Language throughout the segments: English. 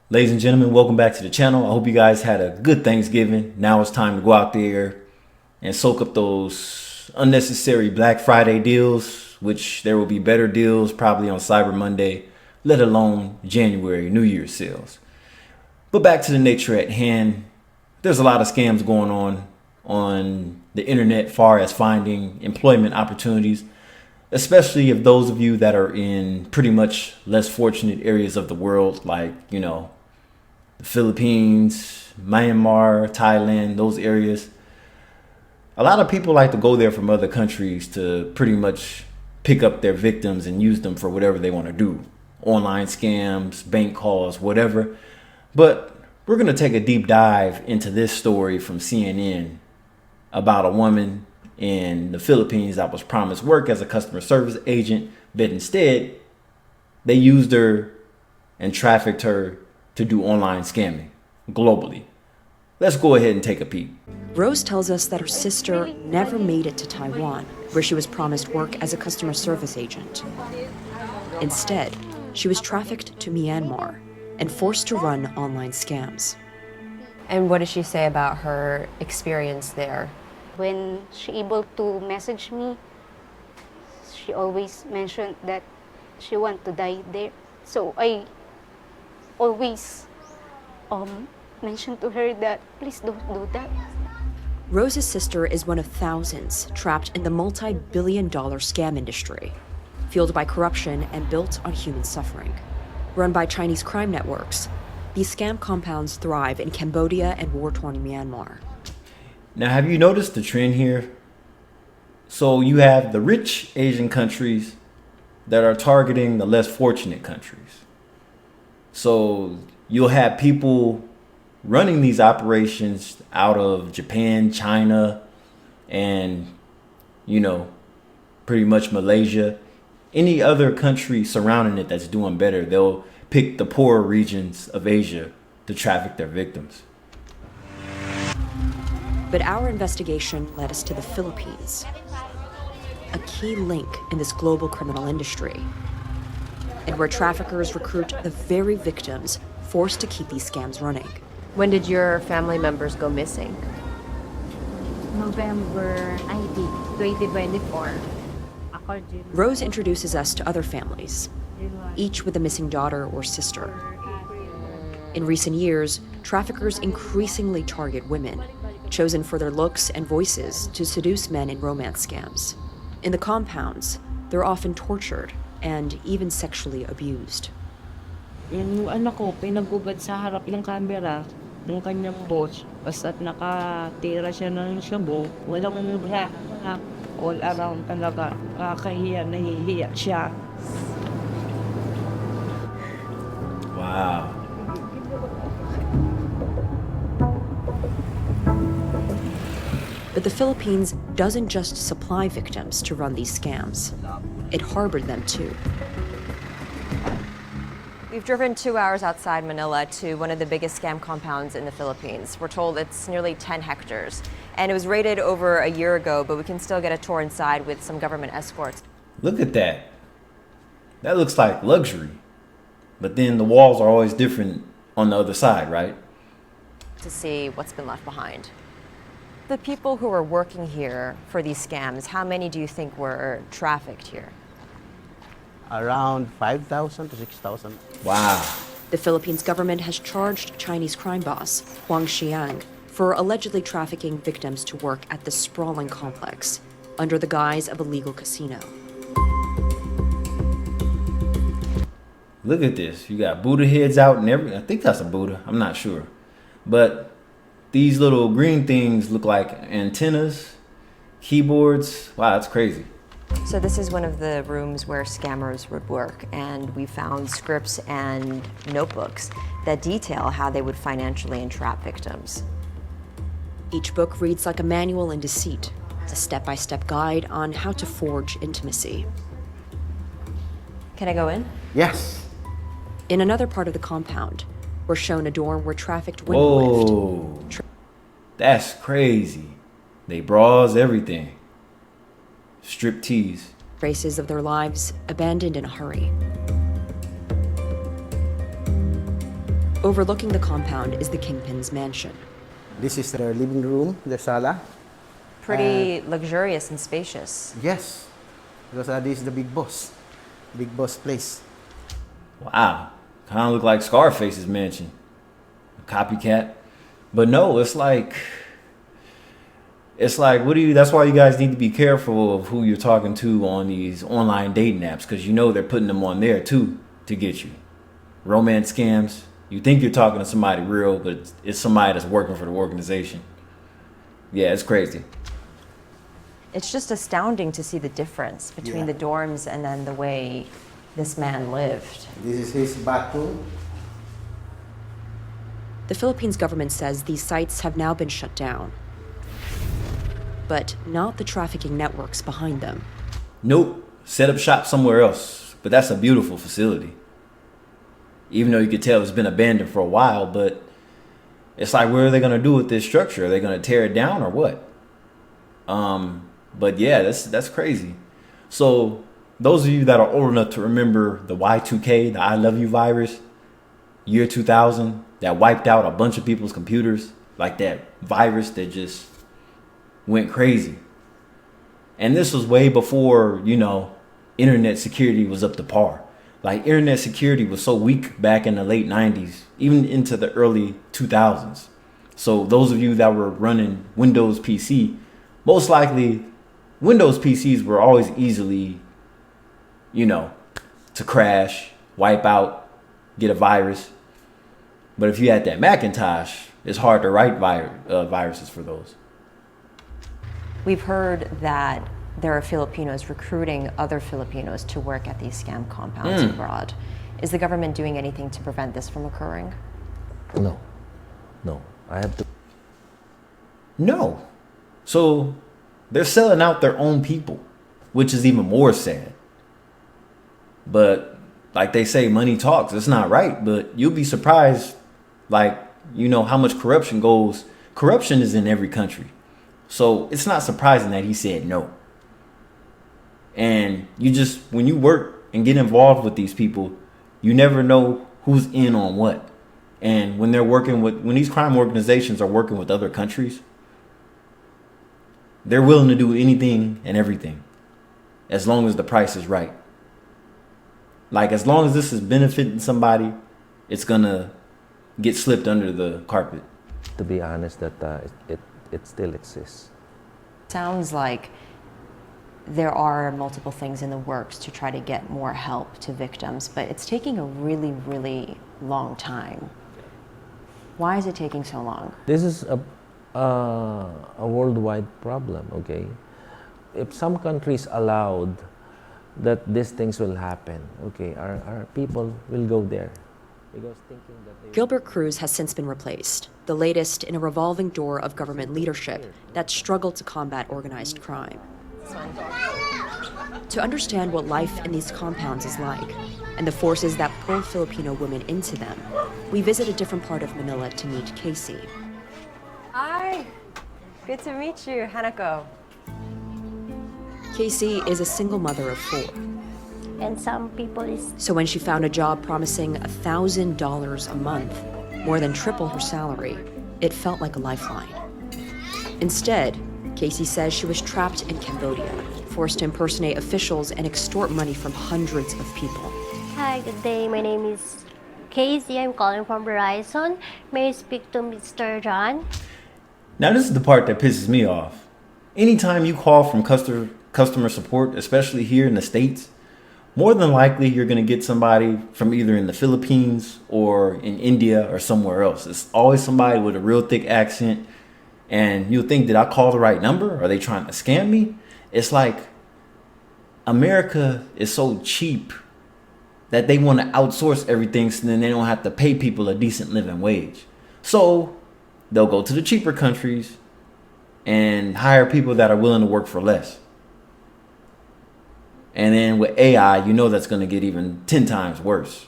Ladies and gentlemen, welcome back to the channel. I hope you guys had a good Thanksgiving. Now it's time to go out there and soak up those unnecessary Black Friday deals, which there will be better deals probably on Cyber Monday, let alone January New Year's sales. But back to the nature at hand, there's a lot of scams going on the internet far as finding employment opportunities, especially if those of you that are in pretty much less fortunate areas of the world, like, the Philippines, Myanmar, Thailand, those areas. A lot of people like to go there from other countries to pretty much pick up their victims and use them for whatever they want to do. Online scams, bank calls, whatever. But we're going to take a deep dive into this story from CNN about a woman in the Philippines that was promised work as a customer service agent, but instead they used her and trafficked her to do online scamming globally. Let's go ahead and take a peek. Rose tells us that her sister never made it to Taiwan, where she was promised work as a customer service agent. Instead, she was trafficked to Myanmar and forced to run online scams. And what did she say about her experience there? When she able to message me, she always mentioned that she want to die there. So I always mentioned to her that please don't do that. Rose's sister is one of thousands trapped in the multi-billion-dollar scam industry, fueled by corruption and built on human suffering. Run by Chinese crime networks, these scam compounds thrive in Cambodia and war-torn Myanmar. Now, have you noticed the trend here? So you have the rich Asian countries that are targeting the less fortunate countries. So you'll have people running these operations out of Japan, China, and, pretty much Malaysia. Any other country surrounding it that's doing better, they'll pick the poorer regions of Asia to traffic their victims. But our investigation led us to the Philippines, a key link in this global criminal industry, and where traffickers recruit the very victims forced to keep these scams running. When did your family members go missing? November 19, 2024. Rose introduces us to other families, each with a missing daughter or sister. In recent years, traffickers increasingly target women, chosen for their looks and voices to seduce men in romance scams. In the compounds, they're often tortured and even sexually abused. Yung anak ko, pinagubad sa harap ng camera ng kanyang boss. Basta't nakatira siya ng shabu, walang mga all around talaga. Kakahiya, nahihiya siya. Wow. But the Philippines doesn't just supply victims to run these scams. It harbored them too. We've driven 2 hours outside Manila to one of the biggest scam compounds in the Philippines. We're told it's nearly 10 hectares. And it was raided over a year ago, but we can still get a tour inside with some government escorts. Look at that. That looks like luxury. But then the walls are always different on the other side, right? To see what's been left behind. The people who are working here for these scams, how many do you think were trafficked here? Around 5,000 to 6,000. Wow. The Philippines government has charged Chinese crime boss Huang Xiang for allegedly trafficking victims to work at the sprawling complex under the guise of a legal casino. Look at this. You got Buddha heads out and everything. I think that's a Buddha. I'm not sure. But these little green things look like antennas, keyboards. Wow, that's crazy. So this is one of the rooms where scammers would work, and we found scripts and notebooks that detail how they would financially entrap victims. Each book reads like a manual in deceit, a step-by-step guide on how to forge intimacy. Can I go in? Yes. In another part of the compound, we're shown a dorm where trafficked women lived. Whoa. That's crazy. They bras, everything. Strip tease. Traces of their lives abandoned in a hurry. Overlooking the compound is the kingpin's mansion. This is their living room, their sala. Pretty luxurious and spacious. Yes, because this is the big boss place. Wow. Kind of look like Scarface's mansion. A copycat. But no, it's like, that's why you guys need to be careful of who you're talking to on these online dating apps, because you know they're putting them on there too to get you. Romance scams. You think you're talking to somebody real, but it's somebody that's working for the organization. Yeah, it's crazy. It's just astounding to see the difference between the dorms and then the way this man lived. This is his bathroom. The Philippines government says these sites have now been shut down, but not the trafficking networks behind them. Nope. Set up shop somewhere else. But that's a beautiful facility. Even though you could tell it's been abandoned for a while, but it's like, what are they going to do with this structure? Are they going to tear it down or what? But yeah, that's crazy. So those of you that are old enough to remember the Y2K, the I love you virus, year 2000, that wiped out a bunch of people's computers, like that virus that just went crazy. And this was way before, internet security was up to par. Like, internet security was so weak back in the late 90s, even into the early 2000s. So those of you that were running Windows PC, most likely Windows PCs were always easily, to crash, wipe out, get a virus. But if you had that Macintosh, it's hard to write viruses for those. We've heard that there are Filipinos recruiting other Filipinos to work at these scam compounds abroad. Is the government doing anything to prevent this from occurring? No. I have to. No. So they're selling out their own people, which is even more sad. But like they say, money talks. It's not right, but you'll be surprised, how much corruption goes. Corruption is in every country. So it's not surprising that he said no. And when you work and get involved with these people, you never know who's in on what. And when these crime organizations are working with other countries, they're willing to do anything and everything as long as the price is right. Like, as long as this is benefiting somebody, it's gonna get slipped under the carpet. To be honest, that it still exists. Sounds like there are multiple things in the works to try to get more help to victims, but it's taking a really, really long time. Why is it taking so long? This is a worldwide problem, okay? If some countries allowed that these things will happen, okay, our people will go there. Because thinking that Gilbert Cruz has since been replaced, the latest in a revolving door of government leadership that struggled to combat organized crime. To understand what life in these compounds is like and the forces that pull Filipino women into them, we visit a different part of Manila to meet Casey. Hi, good to meet you, Hanako. Casey is a single mother of 4. And some people is So when she found a job promising $1,000 a month, more than triple her salary, it felt like a lifeline. Instead, Casey says she was trapped in Cambodia, forced to impersonate officials and extort money from hundreds of people. Hi, good day. My name is Casey. I'm calling from Verizon. May I speak to Mr. John? Now, this is the part that pisses me off. Anytime you call from customer support, especially here in the States, more than likely you're going to get somebody from either in the Philippines or in India or somewhere else. It's always somebody with a real thick accent. And you'll think, did I call the right number? Are they trying to scam me? It's like America is so cheap that they want to outsource everything so then they don't have to pay people a decent living wage. So they'll go to the cheaper countries and hire people that are willing to work for less. And then with AI, that's going to get even 10 times worse.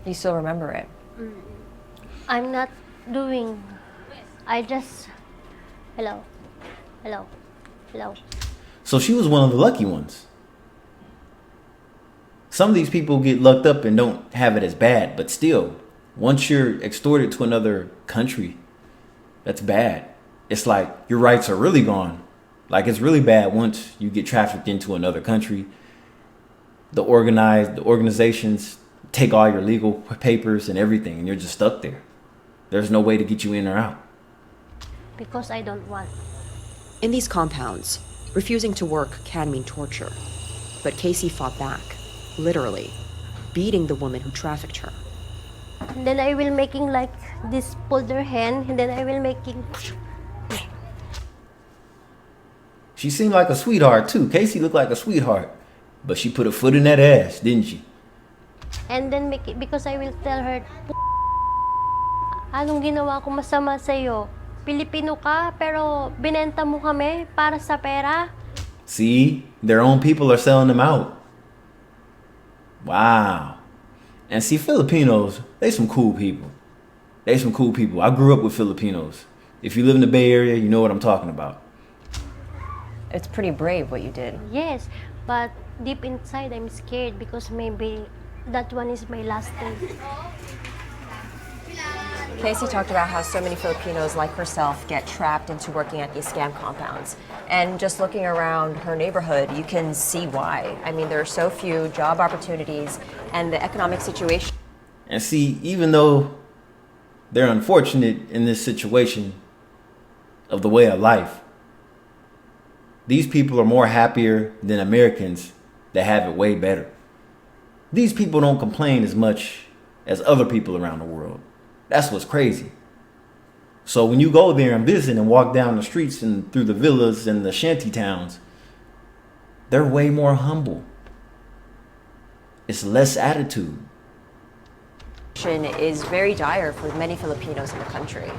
You still remember it? I'm not doing. I just. Hello. So she was one of the lucky ones. Some of these people get lucked up and don't have it as bad, but still, Once you're extorted to another country, that's bad. It's like your rights are really gone. Like it's really bad once you get trafficked into another country. The organizations take all your legal papers and everything, and you're just stuck there. There's no way to get you in or out. because I don't want. In these compounds, refusing to work can mean torture. But Casey fought back, literally, beating the woman who trafficked her. And then I will making like this, pull their hand, and then I will making. She seemed like a sweetheart too. Casey looked like a sweetheart. But she put a foot in that ass, didn't she? And then make it, because I will tell her, anong ginawa ko masama sa'yo? Pilipino ka, pero binenta mo kami para sa pera? See, their own people are selling them out. Wow. And see, Filipinos, they some cool people. They some cool people. I grew up with Filipinos. If you live in the Bay Area, you know what I'm talking about. It's pretty brave what you did. Yes, but deep inside I'm scared because maybe that one is my last day. Casey talked about how so many Filipinos like herself get trapped into working at these scam compounds. And just looking around her neighborhood, you can see why. I mean, there are so few job opportunities and the economic situation. And see, even though they're unfortunate in this situation of the way of life, these people are more happier than Americans that have it way better. These people don't complain as much as other people around the world. That's what's crazy. So when you go there and visit and walk down the streets and through the villas and the shanty towns, they're way more humble. It's less attitude. Is very dire for many Filipinos in the country.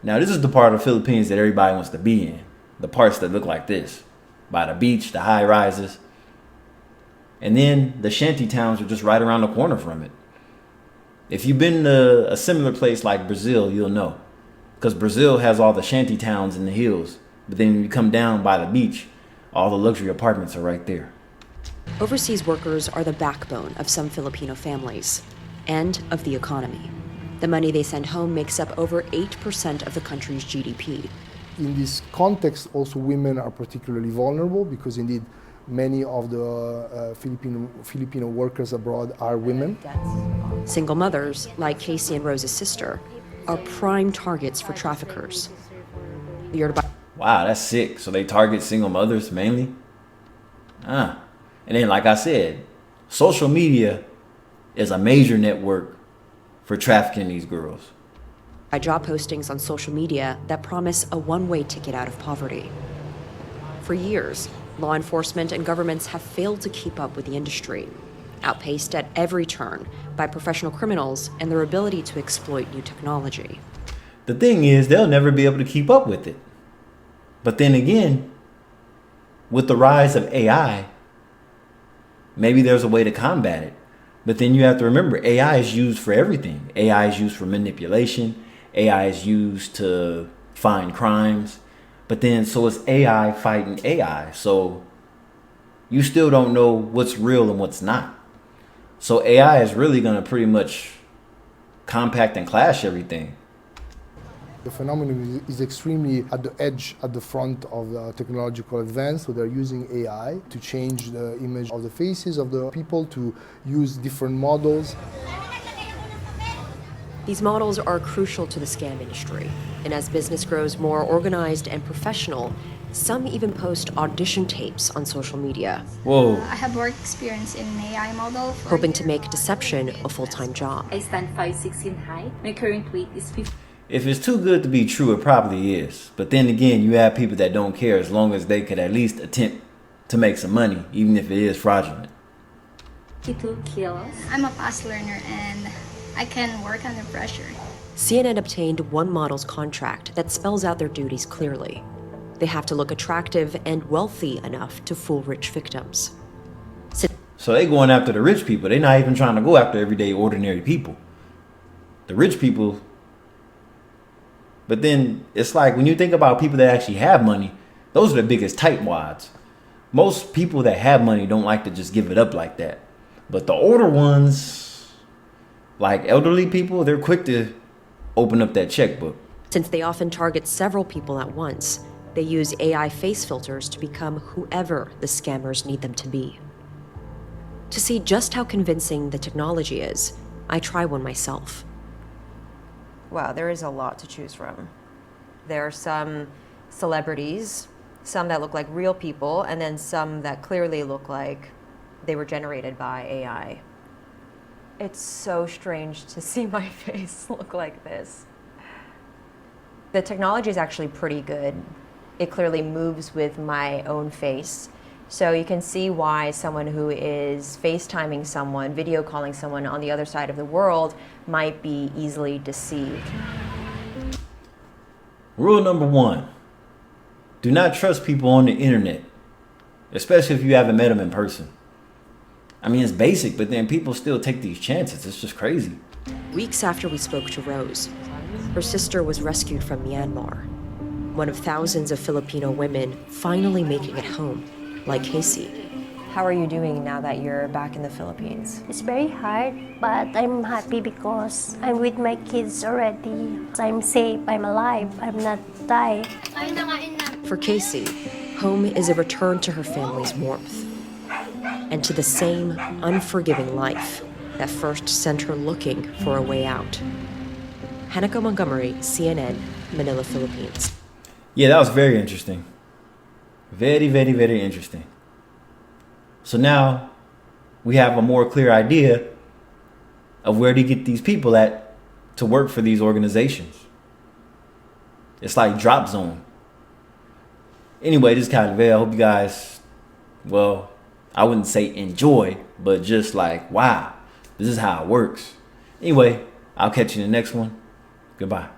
Now this is the part of the Philippines that everybody wants to be in. The parts that look like this. By the beach, the high rises. And then the shanty towns are just right around the corner from it. If you've been to a similar place like Brazil, you'll know. Because Brazil has all the shanty towns in the hills. But then when you come down by the beach, all the luxury apartments are right there. Overseas workers are the backbone of some Filipino families and of the economy. The money they send home makes up over 8% of the country's GDP. In this context, also women are particularly vulnerable because indeed many of the Filipino workers abroad are women. Single mothers, like Casey and Rose's sister, are prime targets for traffickers. Wow, that's sick. So they target single mothers mainly? And then, like I said, social media is a major network for trafficking these girls. By job postings on social media that promise a one-way ticket out of poverty. For years, law enforcement and governments have failed to keep up with the industry, outpaced at every turn by professional criminals and their ability to exploit new technology. The thing is, they'll never be able to keep up with it. But then again, with the rise of AI, maybe there's a way to combat it. But then you have to remember, AI is used for everything. AI is used for manipulation. AI is used to find crimes. But then, so it's AI fighting AI. So you still don't know what's real and what's not. So AI is really going to pretty much compact and clash everything. The phenomenon is extremely at the edge, at the front of the technological advance. So they're using AI to change the image of the faces of the people, to use different models. These models are crucial to the scam industry. And as business grows more organized and professional, some even post audition tapes on social media. Whoa. I have work experience in AI model. Hoping to make deception a full-time job. I stand 5'6" in height. My current weight is 50. If it's too good to be true, it probably is. But then again, you have people that don't care as long as they could at least attempt to make some money, even if it is fraudulent. 52 kilos. I'm a fast learner and I can work under pressure. CNN obtained one model's contract that spells out their duties clearly. They have to look attractive and wealthy enough to fool rich victims. So they going after the rich people. They're not even trying to go after everyday ordinary people. The rich people. But then it's like when you think about people that actually have money, those are the biggest tightwads. Most people that have money don't like to just give it up like that. But the older ones, like elderly people, they're quick to open up that checkbook. Since they often target several people at once, they use AI face filters to become whoever the scammers need them to be. To see just how convincing the technology is, I try one myself. Wow, there is a lot to choose from. There are some celebrities, some that look like real people, and then some that clearly look like they were generated by AI. It's so strange to see my face look like this. The technology is actually pretty good. It clearly moves with my own face. So you can see why someone who is FaceTiming someone, video calling someone on the other side of the world might be easily deceived. Rule number 1, do not trust people on the internet, especially if you haven't met them in person. I mean, it's basic, but then people still take these chances. It's just crazy. Weeks after we spoke to Rose, her sister was rescued from Myanmar, one of thousands of Filipino women finally making it home, like Casey. How are you doing now that you're back in the Philippines? It's very hard, but I'm happy because I'm with my kids already. I'm safe, I'm alive, I'm not died. For Casey, home is a return to her family's warmth and to the same unforgiving life that first sent her looking for a way out. Hanako Montgomery, CNN, Manila, Philippines. Yeah, that was very interesting. Very, very, very interesting. So now we have a more clear idea of where to get these people at to work for these organizations. It's like drop zone. Anyway, this is Calvin. I hope you guys, well, I wouldn't say enjoy, but just like, wow, this is how it works. Anyway, I'll catch you in the next one. Goodbye.